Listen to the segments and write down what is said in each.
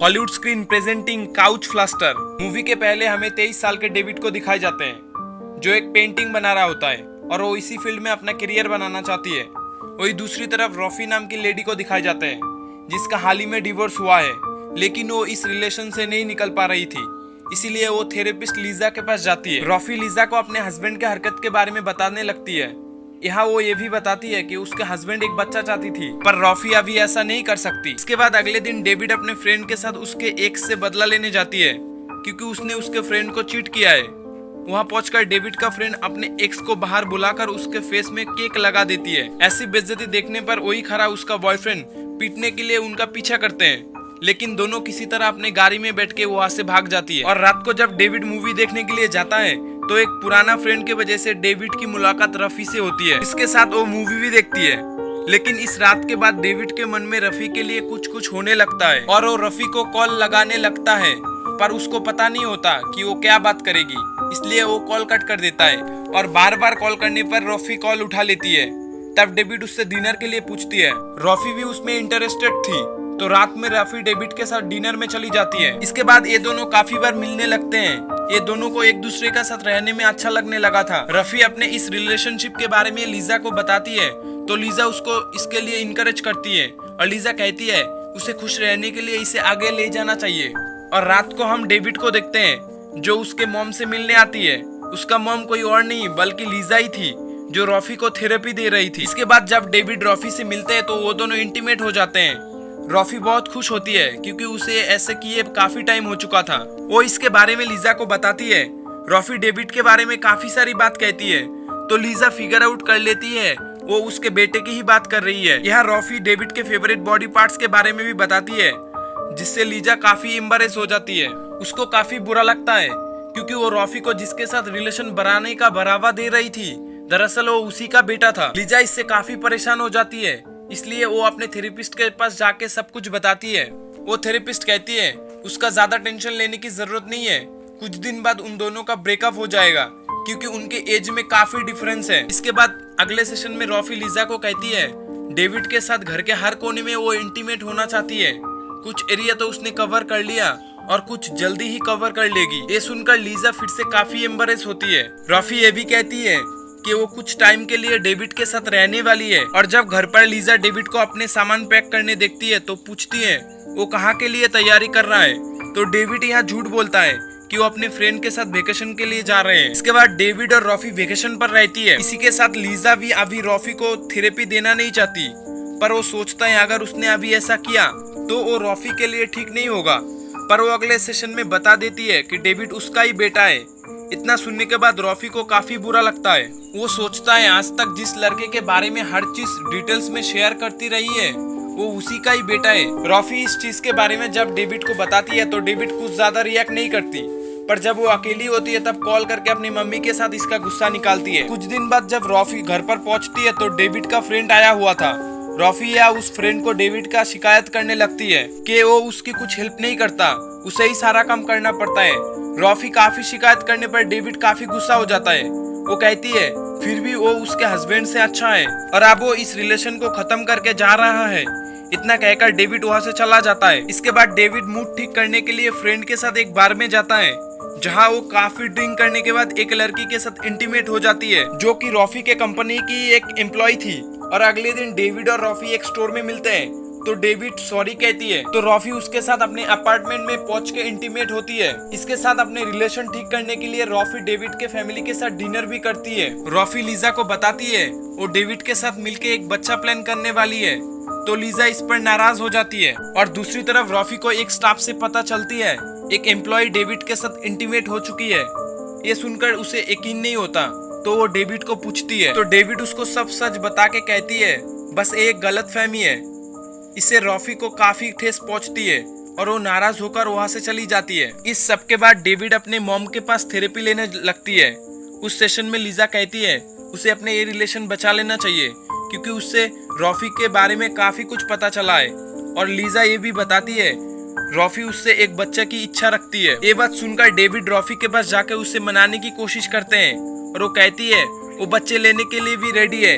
Hollywood screen presenting काउच फ्लास्टर। Movie के पहले हमें 23 साल के डेविड को दिखाए जाते हैं जो एक पेंटिंग बना रहा होता है और वो इसी फील्ड में अपना करियर बनाना चाहती है। वही दूसरी तरफ रॉफी नाम की लेडी को दिखाए जाते हैं जिसका हाल ही में डिवोर्स हुआ है, लेकिन वो इस रिलेशन से नहीं निकल पा रही थी, इसीलिए वो थेरेपिस्ट लीजा के पास जाती है। रॉफी लीजा को अपने हस्बैंड के हरकत के बारे में बताने लगती है। यहाँ वो ये भी बताती है कि उसके हस्बैंड एक बच्चा चाहती थी, पर रॉफी अभी ऐसा नहीं कर सकती। इसके बाद अगले दिन डेविड अपने फ्रेंड के साथ उसके एक्स से बदला लेने जाती है क्योंकि उसने उसके फ्रेंड को चीट किया है। वहाँ पहुंचकर डेविड का फ्रेंड अपने एक्स को बाहर बुलाकर उसके फेस में केक लगा देती है। ऐसी बेइज्जती देखने पर वही खरा उसका बॉयफ्रेंड पीटने के लिए उनका पीछा करते हैं, लेकिन दोनों किसी तरह अपने गाड़ी में बैठ के वहाँ से भाग जाती है। और रात को जब डेविड मूवी देखने के लिए जाता है तो एक पुराना फ्रेंड की वजह से डेविड की मुलाकात रफी से होती है। इसके साथ वो मूवी भी देखती है, लेकिन इस रात के बाद डेविड के मन में रफी के लिए कुछ होने लगता है और वो रफी को कॉल लगाने लगता है, पर उसको पता नहीं होता कि वो क्या बात करेगी, इसलिए वो कॉल कट कर देता है। और बार बार कॉल करने पर रफी कॉल उठा लेती है। तब डेविड उससे डिनर के लिए पूछती है। रफी भी उसमें इंटरेस्टेड थी, तो रात में रफी डेविड के साथ डिनर में चली जाती है। इसके बाद ये दोनों काफी बार मिलने लगते हैं। ये दोनों को एक दूसरे का साथ रहने में अच्छा लगने लगा था। रफी अपने इस रिलेशनशिप के बारे में लीजा को बताती है, तो लीजा उसको इसके लिए इनकरेज करती है और लीजा कहती है उसे खुश रहने के लिए इसे आगे ले जाना चाहिए। और रात को हम डेविड को देखते हैं जो उसके मॉम से मिलने आती है। उसका मॉम कोई और नहीं बल्कि लीजा ही थी जो रफी को थेरेपी दे रही थी। इसके बाद जब डेविड रफी से मिलते हैं तो वो दोनों इंटीमेट हो जाते हैं। रफी बहुत खुश होती है क्योंकि उसे ऐसे किए काफी टाइम हो चुका था। वो इसके बारे में लीजा को बताती है। रफी डेविड के बारे में काफी सारी बात कहती है, तो लीजा फिगर आउट कर लेती है वो उसके बेटे की ही बात कर रही है। यहाँ रफी डेविड के फेवरेट बॉडी पार्ट्स के बारे में भी बताती है, जिससे लीजा काफी एम्बैरेस हो जाती है। उसको काफी बुरा लगता है क्योंकि वो रफी को जिसके साथ रिलेशन बनाने का बढ़ावा दे रही थी, दरअसल वो उसी का बेटा था। लीजा इससे काफी परेशान हो जाती है, इसलिए वो अपने थेरेपिस्ट के पास जाके सब कुछ बताती है। वो थेरेपिस्ट कहती है उसका ज्यादा टेंशन लेने की जरूरत नहीं है, कुछ दिन बाद उन दोनों का ब्रेकअप हो जाएगा क्योंकि उनके एज में काफी डिफरेंस है। इसके बाद अगले सेशन में रफी लीजा को कहती है डेविड के साथ घर के हर कोने में वो इंटीमेट होना चाहती है। कुछ एरिया तो उसने कवर कर लिया और कुछ जल्दी ही कवर कर लेगी। ये सुनकर लीजा फिर से काफी एम्बैरेस होती है। रफी ये भी कहती है कि वो कुछ टाइम के लिए डेविड के साथ रहने वाली है। और जब घर पर लीजा डेविड को अपने सामान पैक करने देखती है तो पूछती है वो कहाँ के लिए तैयारी कर रहा है, तो डेविड यहाँ झूठ बोलता है कि वो अपने फ्रेंड के साथ वेकेशन के लिए जा रहे हैं। इसके बाद डेविड और रफी वेकेशन पर रहती है। इसी के साथ लीजा भी अभी रफी को थेरेपी देना नहीं चाहती, पर वो सोचता है अगर उसने अभी ऐसा किया तो वो रफी के लिए ठीक नहीं होगा। पर वो अगले सेशन में बता देती है कि डेविड उसका ही बेटा है। इतना सुनने के बाद रफी को काफी बुरा लगता है। वो सोचता है आज तक जिस लड़के के बारे में हर चीज डिटेल्स में शेयर करती रही है वो उसी का ही बेटा है। रफी इस चीज के बारे में जब डेविड को बताती है तो डेविड कुछ ज्यादा रिएक्ट नहीं करती, पर जब वो अकेली होती है तब कॉल करके अपनी मम्मी के साथ इसका गुस्सा निकालती है। कुछ दिन बाद जब रफी घर पर पहुंचती है तो डेविड का फ्रेंड आया हुआ था। रफी या उस फ्रेंड को डेविड का शिकायत करने लगती है कि वो उसकी कुछ हेल्प नहीं करता, उसे ही सारा काम करना पड़ता है। रफी काफी शिकायत करने पर डेविड काफी गुस्सा हो जाता है। वो कहती है फिर भी वो उसके हस्बैंड से अच्छा है और अब वो इस रिलेशन को खत्म करके जा रहा है। इतना कहकर डेविड वहाँ से चला जाता है। इसके बाद डेविड मूड ठीक करने के लिए फ्रेंड के साथ एक बार में जाता है, जहाँ वो काफी ड्रिंक करने के बाद एक लड़की के साथ इंटीमेट हो जाती है जो कि रफी के कंपनी की एक एम्प्लॉय थी। और अगले दिन डेविड और रफी एक स्टोर में मिलते हैं, तो डेविड सॉरी कहती है, तो रफी उसके साथ अपने अपार्टमेंट में पहुंच के इंटीमेट होती है। इसके साथ अपने रिलेशन ठीक करने के लिए रफी डेविड के फैमिली के साथ डिनर भी करती है। रफी लीजा को बताती है वो डेविड के साथ मिलके एक बच्चा प्लान करने वाली है, तो लीजा इस पर नाराज हो जाती है। और दूसरी तरफ रफी को एक स्टाफ से पता चलती है एक एम्प्लॉय डेविड के साथ इंटीमेट हो चुकी है। ये सुनकर उसे यकीन नहीं होता, तो वो डेविड को पूछती है, तो डेविड उसको सब सच बता के कहती है बस एक गलतफहमी है। इससे रफी को काफी ठेस पहुंचती है और वो नाराज होकर वहां से चली जाती है। इस सब के बाद डेविड अपने मॉम के पास थेरेपी लेने लगती है। उस सेशन में लीजा कहती है उसे अपने ये रिलेशन बचा लेना चाहिए क्योंकि उससे रफी के बारे में काफी कुछ पता चला है। और लीजा ये भी बताती है रफी उससे एक बच्चे की इच्छा रखती है। ये बात सुनकर डेविड रफी के पास जाकर उसे मनाने की कोशिश करते हैं और वो कहती है वो बच्चे लेने के लिए भी रेडी है।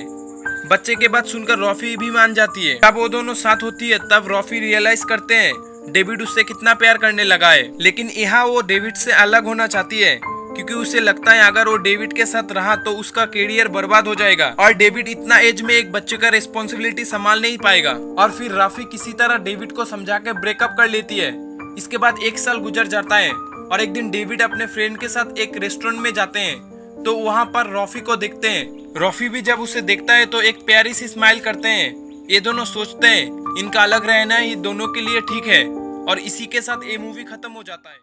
बच्चे के बात सुनकर रफी भी मान जाती है। जब वो दोनों साथ होती है तब रफी रियलाइज करते हैं डेविड उससे कितना प्यार करने लगा है। लेकिन यहाँ वो डेविड से अलग होना चाहती है क्योंकि उसे लगता है अगर वो डेविड के साथ रहा तो उसका करियर बर्बाद हो जाएगा और डेविड इतना एज में एक बच्चे का रिस्पॉन्सिबिलिटी संभाल नहीं पाएगा। और फिर राफी किसी तरह डेविड को समझा के ब्रेकअप कर लेती है। इसके बाद 1 साल गुजर जाता है और एक दिन डेविड अपने फ्रेंड के साथ एक रेस्टोरेंट में जाते हैं तो वहाँ पर रॉफी को देखते हैं। रॉफी भी जब उसे देखता है तो एक प्यारी सी स्माइल करते हैं। ये दोनों सोचते हैं इनका अलग रहना ही दोनों के लिए ठीक है और इसी के साथ ये मूवी खत्म हो जाता है।